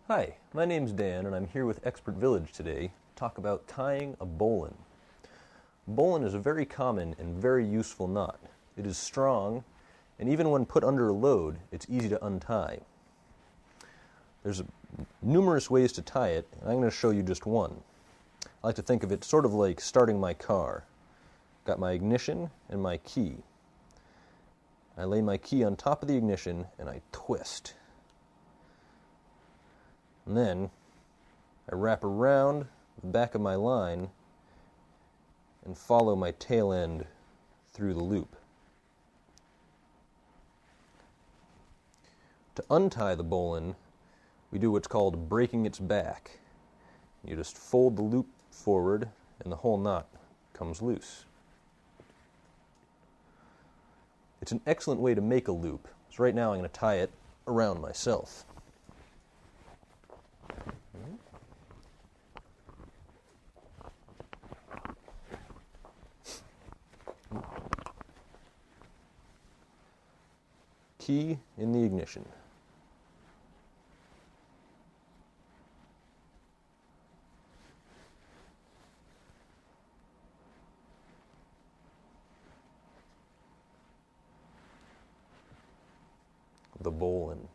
Hi, my name's Dan and I'm here with Expert Village today to talk about tying a bowline. Bowline is a very common and very useful knot. It is strong, and even when put under a load, it's easy to untie. There's numerous ways to tie it, and I'm going to show you just one. I like to think of it sort of like starting my car. Got my ignition and my key. I lay my key on top of the ignition and I twist. And then I wrap around the back of my line and follow my tail end through the loop. To untie the bowline, we do what's called breaking its back. You just fold the loop forward and the whole knot comes loose. It's an excellent way to make a loop. So right now I'm going to tie it around myself. Key in the ignition. The bowline.